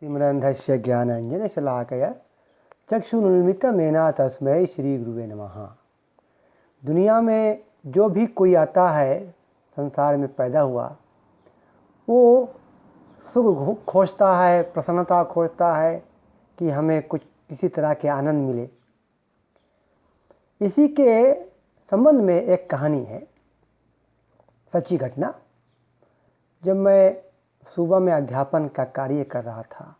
तिमिरन्धस्य ज्ञानाञ्जनशलाकया चक्षुरुन्मिलितं तस्मै श्री गुरुवे नमः। दुनिया में जो भी कोई आता है, संसार में पैदा हुआ, वो सुख खोजता है, प्रसन्नता खोजता है कि हमें कुछ किसी तरह के आनंद मिले। इसी के संबंध में एक कहानी है, सच्ची घटना। जब मैं सुबह में अध्यापन का कार्य कर रहा था,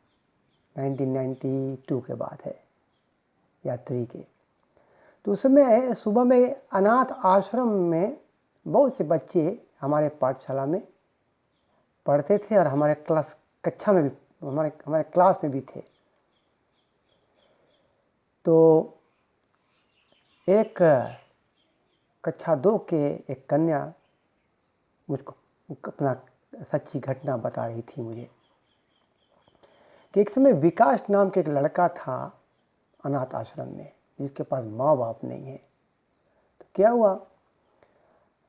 1992 के बाद है या 3 के, तो उस समय सुबह में अनाथ आश्रम में बहुत से बच्चे हमारे पाठशाला में पढ़ते थे और हमारे कक्षा में भी, हमारे क्लास में भी थे। तो एक कक्षा 2 के एक कन्या मुझको अपना सच्ची घटना बता रही थी मुझे कि एक समय विकास नाम के एक लड़का था अनाथ आश्रम में, जिसके पास माँ बाप नहीं है। तो क्या हुआ,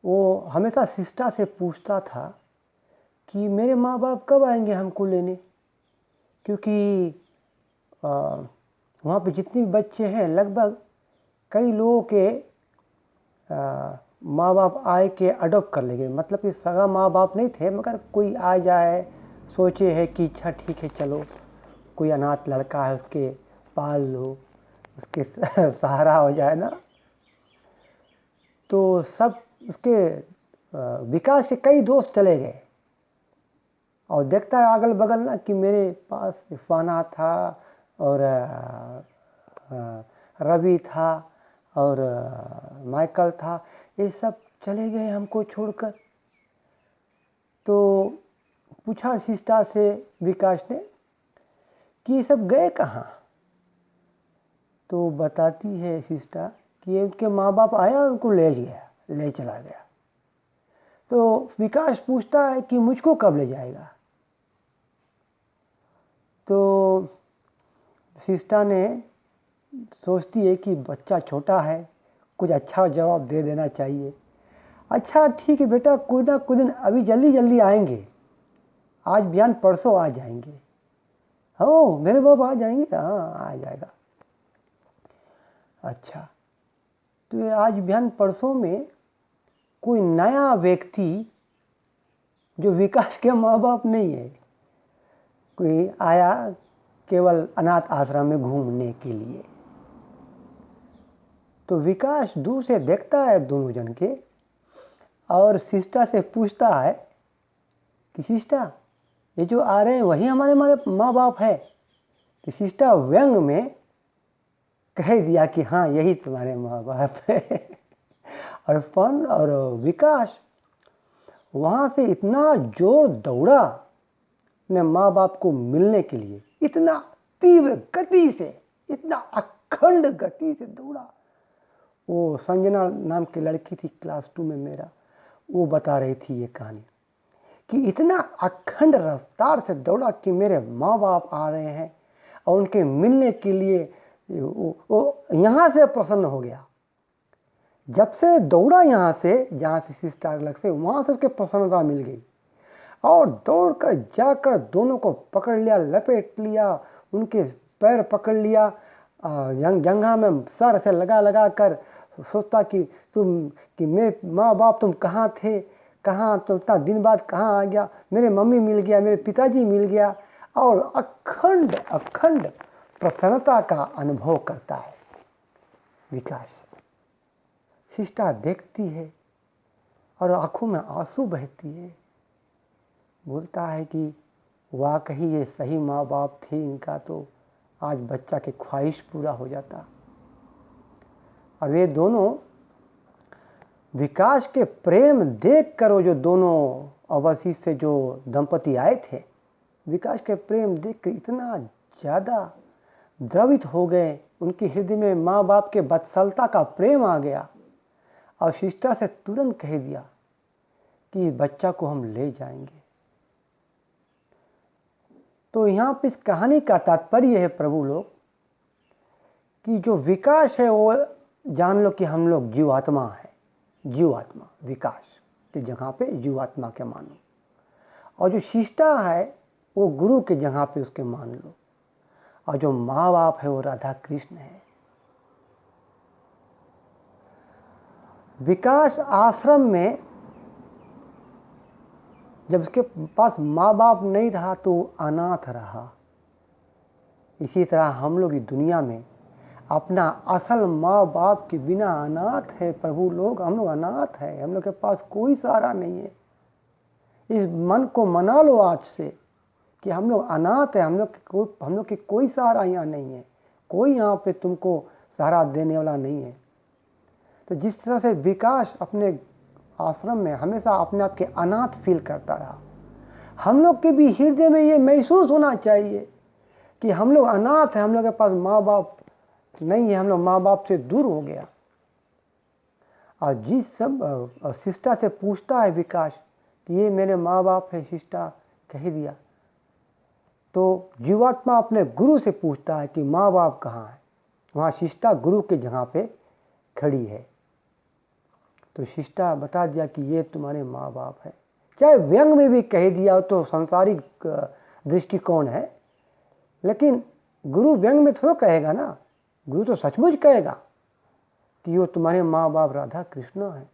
वो हमेशा सिस्टा से पूछता था कि मेरे माँ बाप कब आएंगे हमको लेने, क्योंकि वहाँ पे जितने भी बच्चे हैं लगभग कई लोगों के माँ बाप आए के अडॉप्ट कर लेंगे। मतलब कि सगा माँ बाप नहीं थे, मगर कोई आ जाए, सोचे है कि अच्छा ठीक है चलो कोई अनाथ लड़का है उसके पाल लो, उसके सहारा हो जाए ना। तो सब उसके विकास के कई दोस्त चले गए और देखता है अगल बगल ना कि मेरे पास इरफाना था और रवि था और माइकल था, ये सब चले गए हमको छोड़कर। तो पूछा सिस्टा से विकास ने कि ये सब गए कहाँ। तो बताती है सिस्टा कि उनके माँ बाप आया, उनको ले चला गया। तो विकास पूछता है कि मुझको कब ले जाएगा। तो सिस्टा ने सोचती है कि बच्चा छोटा है, कुछ अच्छा जवाब दे देना चाहिए। अच्छा ठीक है बेटा, कोई ना कोई दिन अभी जल्दी आएंगे, आज बिहान परसों आ जाएंगे। हो मेरे बाप आ जाएंगे, हाँ आ जाएगा। अच्छा, तो आज बिहान परसों में कोई नया व्यक्ति जो विकास के माँ बाप नहीं है, कोई आया केवल अनाथ आश्रम में घूमने के लिए। तो विकास दूर से देखता है दोनों जन के और सिस्टा से पूछता है कि सिस्टा, ये जो आ रहे हैं वही हमारे माँ बाप है। तो सिस्टा व्यंग में कह दिया कि हाँ यही तुम्हारे माँ बाप है। और विकास वहाँ से इतना जोर दौड़ा अपने माँ बाप को मिलने के लिए, इतना तीव्र गति से, इतना अखंड गति से दौड़ा। वो संजना नाम की लड़की थी क्लास 2 में मेरा, वो बता रही थी ये कहानी कि इतना अखंड रफ्तार से दौड़ा कि मेरे माँ बाप आ रहे हैं और उनके मिलने के लिए वो यहाँ से प्रसन्न हो गया। जब से दौड़ा यहाँ से, जहाँ से सिस्टा लग से, वहाँ से उसके प्रसन्नता मिल गई और दौड़कर जाकर दोनों को पकड़ लिया, लपेट लिया, उनके पैर पकड़ लिया, जंघा में सर से लगा कर सोचता कि मेरे माँ बाप तुम कहाँ थे, कहाँ तो इतना दिन बाद कहाँ आ गया, मेरे मम्मी मिल गया, मेरे पिताजी मिल गया, और अखंड प्रसन्नता का अनुभव करता है विकास। सिस्टा देखती है और आंखों में आंसू बहती है, बोलता है कि वाकई ये सही माँ बाप थे इनका, तो आज बच्चा की ख्वाहिश पूरा हो जाता। और वे दोनों विकास के प्रेम देख कर, वो जो दोनों अवसी से जो दंपति आए थे, विकास के प्रेम देख कर इतना ज़्यादा द्रवित हो गए, उनके हृदय में माँ बाप के वत्सलता का प्रेम आ गया और सिस्टा से तुरंत कह दिया कि बच्चा को हम ले जाएंगे। तो यहाँ पे इस कहानी का तात्पर्य है प्रभु लोग कि जो विकास है वो जान लो कि हम लोग जीवात्मा है, जीवात्मा विकास की जगह पे जीवात्मा के मानो। और जो शिष्टा है वो गुरु के जगह पे उसके मान लो। और जो माँ बाप है वो राधा कृष्ण है। विकास आश्रम में जब उसके पास माँ बाप नहीं रहा तो अनाथ रहा। इसी तरह हम लोग इस दुनिया में अपना असल माँ बाप के बिना अनाथ है प्रभु लोग। हम लोग अनाथ है, हम लोग के पास कोई सहारा नहीं है। इस मन को मना लो आज से कि हम लोग अनाथ है, हम लोग की कोई सहारा यहाँ नहीं है, कोई यहाँ पे तुमको सहारा देने वाला नहीं है। तो जिस तरह से विकास अपने आश्रम में हमेशा अपने आप के अनाथ फील करता रहा, हम लोग के भी हृदय में ये महसूस होना चाहिए कि हम लोग अनाथ हैं, हम लोग के पास माँ बाप नहीं है, हम लोग माँ बाप से दूर हो गया। और जिस सब शिष्टा से पूछता है विकास कि ये मेरे माँ बाप है, शिष्टा कह दिया, तो जीवात्मा अपने गुरु से पूछता है कि माँ बाप कहाँ है। वहाँ शिष्टा गुरु के जगह पे खड़ी है। तो शिष्टा बता दिया कि ये तुम्हारे माँ बाप है। चाहे व्यंग में भी कह दिया तो सांसारिक दृष्टिकोण है, लेकिन गुरु व्यंग में थोड़ा कहेगा ना, गुरु तो सचमुच कहेगा कि वो तुम्हारे माँ बाप राधा कृष्ण है।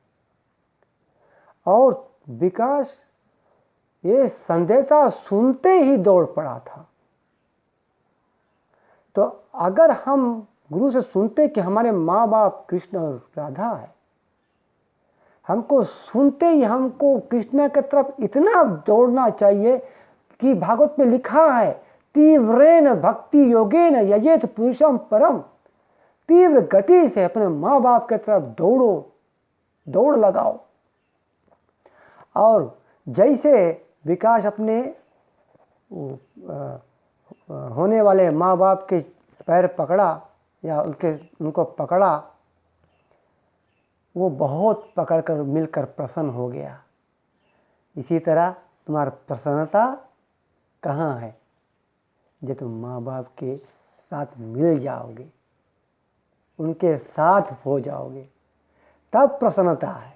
और विकास ये संदेशा सुनते ही दौड़ पड़ा था। तो अगर हम गुरु से सुनते कि हमारे माँ बाप कृष्ण और राधा है, हमको सुनते ही हमको कृष्ण की तरफ इतना दौड़ना चाहिए कि भागवत में लिखा है तीव्रेन भक्ति योगेन यजेत पुरुषम परम। तीव्र गति से अपने माँ बाप की तरफ दौड़ो, दौड़ लगाओ। और जैसे विकास अपने होने वाले माँ बाप के पैर पकड़ा या उनको पकड़ा, वो बहुत पकड़कर मिलकर प्रसन्न हो गया। इसी तरह तुम्हारी प्रसन्नता कहाँ है? जब तुम माँ बाप के साथ मिल जाओगे, उनके साथ हो जाओगे, तब प्रसन्नता है।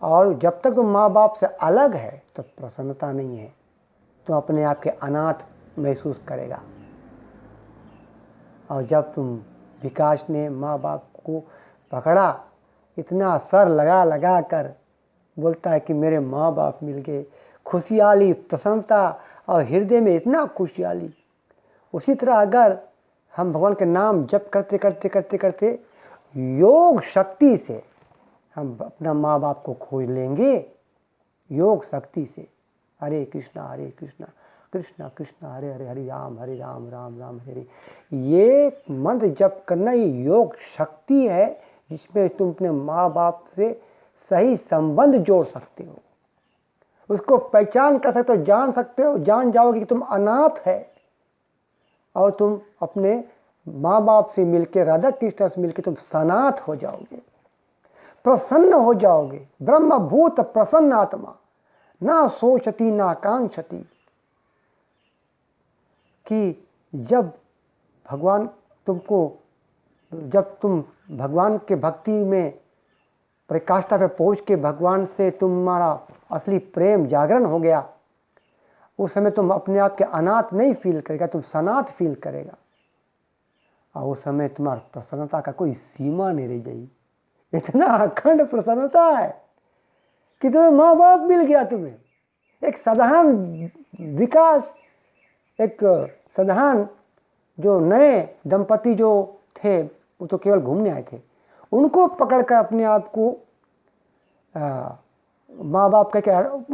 और जब तक तुम माँ बाप से अलग है तो प्रसन्नता नहीं है, तुम अपने आप के अनाथ महसूस करेगा। और जब तुम विकास ने माँ बाप को पकड़ा, इतना सर लगा लगा कर बोलता है कि मेरे माँ बाप मिल गए, खुशहाली, प्रसन्नता और हृदय में इतना खुशहाली। उसी तरह अगर हम भगवान के नाम जप करते करते करते करते योग शक्ति से हम अपना माँ बाप को खोज लेंगे, योग शक्ति से, हरे कृष्णा कृष्णा कृष्णा हरे हरे, हरे राम राम राम हरे हरे। ये मंत्र जप करना ये योग शक्ति है जिसमें तुम अपने माँ बाप से सही संबंध जोड़ सकते हो, उसको पहचान कर सकते हो, जान सकते हो, जान जाओगे कि तुम अनाथ है और तुम अपने माँ बाप से मिलकर, राधा कृष्ण से मिलकर तुम सनाथ हो जाओगे, प्रसन्न हो जाओगे। ब्रह्मभूत प्रसन्न आत्मा, ना सोचती ना कांक्षती। कि जब तुम भगवान के भक्ति में प्रकाष्ठा पे पहुँच के भगवान से तुम्हारा असली प्रेम जागरण हो गया, उस समय तुम अपने आप के अनाथ नहीं फील करेगा, तुम सनाथ फील करेगा। और उस समय तुम्हारी प्रसन्नता का कोई सीमा नहीं रह जाएगी। इतना अखंड प्रसन्नता है कि तुम्हें माँ बाप मिल गया। तुम्हें एक साधारण विकास, एक साधारण जो नए दंपति जो थे, वो तो केवल घूमने आए थे, उनको पकड़कर अपने आप को माँ बाप के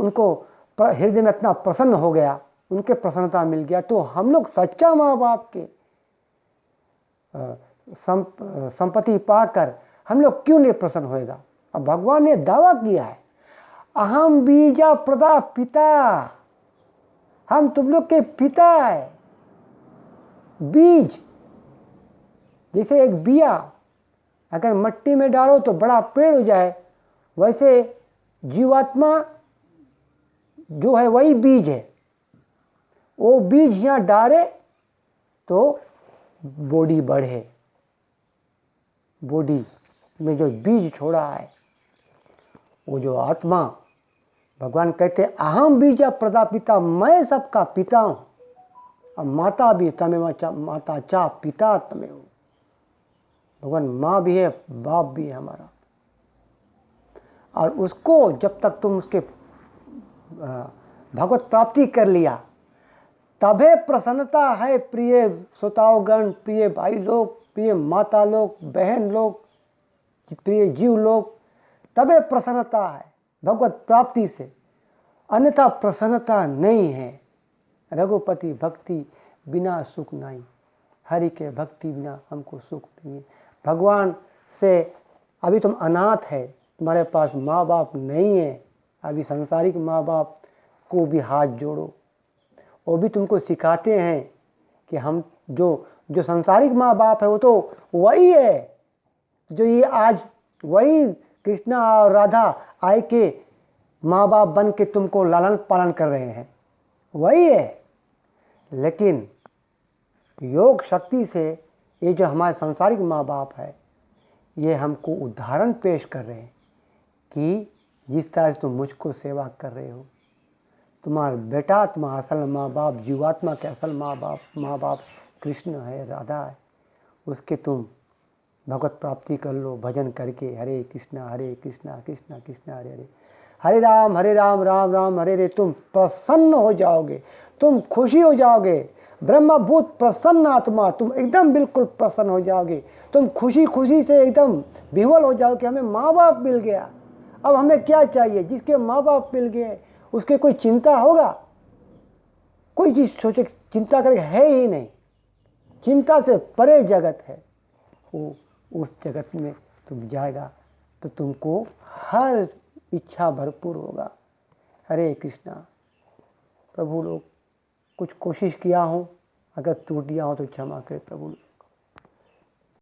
उनको हृदय में इतना प्रसन्न हो गया, उनके प्रसन्नता मिल गया। तो हम लोग सच्चा माँ बाप के संपत्ति पाकर हम लोग क्यों नहीं प्रसन्न होएगा? अब भगवान ने दावा किया है, अहम बीजा प्रदा पिता, हम तुम लोग के पिता है। बीज जैसे एक बिया अगर मट्टी में डालो तो बड़ा पेड़ हो जाए, वैसे जीवात्मा जो है वही बीज है। वो बीज यहाँ डाले तो बॉडी बढ़े, बॉडी में जो बीज छोड़ा है, वो जो आत्मा भगवान कहते अहम बीज प्रदापिता, मैं सबका पिता हूँ, और माता भी तमेव च माता चा पिता तमेव। भगवान माँ भी है, बाप भी है हमारा। और उसको जब तक तुम उसके भगवत प्राप्ति कर लिया, तबे प्रसन्नता है प्रिय श्रोताओगण, प्रिय भाई लोग, प्रिय माता लोग, बहन लोग, प्रिय जीव लोग, तबे प्रसन्नता है भगवत प्राप्ति से, अन्यथा प्रसन्नता नहीं है। रघुपति भक्ति बिना सुख नहीं, हरि के भक्ति बिना हमको सुख नहीं है। भगवान से अभी तुम अनाथ है, तुम्हारे पास माँ बाप नहीं है, अभी सांसारिक माँ बाप को भी हाथ जोड़ो। वो भी तुमको सिखाते हैं कि हम जो सांसारिक माँ बाप है वो तो वही है जो ये आज वही कृष्णा और राधा आए के माँ बाप बन के तुमको लालन पालन कर रहे हैं, वही है। लेकिन योग शक्ति से ये जो हमारे सांसारिक माँ बाप है, ये हमको उदाहरण पेश कर रहे हैं कि जिस तरह से तुम मुझको सेवा कर रहे हो, तुम्हारा बेटा तुम्हारा असल माँ बाप, जीवात्मा के असल माँ बाप कृष्ण है, राधा है, उसके तुम भगवत प्राप्ति कर लो भजन करके। हरे कृष्णा कृष्णा कृष्णा हरे हरे, हरे राम राम राम हरे हरे। तुम प्रसन्न हो जाओगे, तुम खुशी हो जाओगे, ब्रह्मभूत प्रसन्न आत्मा, तुम एकदम बिल्कुल प्रसन्न हो जाओगे। तुम खुशी खुशी से एकदम विह्वल हो जाओगे, हमें माँ बाप मिल गया, अब हमें क्या चाहिए। जिसके माँ बाप मिल गए उसके कोई चिंता होगा? कोई चीज़ सोचे चिंता करके है ही नहीं। चिंता से परे जगत है, वो उस जगत में तुम जाएगा तो तुमको हर इच्छा भरपूर होगा। हरे कृष्णा। प्रभु लोग कुछ कोशिश किया हो, अगर त्रुटियाँ हो तो क्षमा करे प्रभु।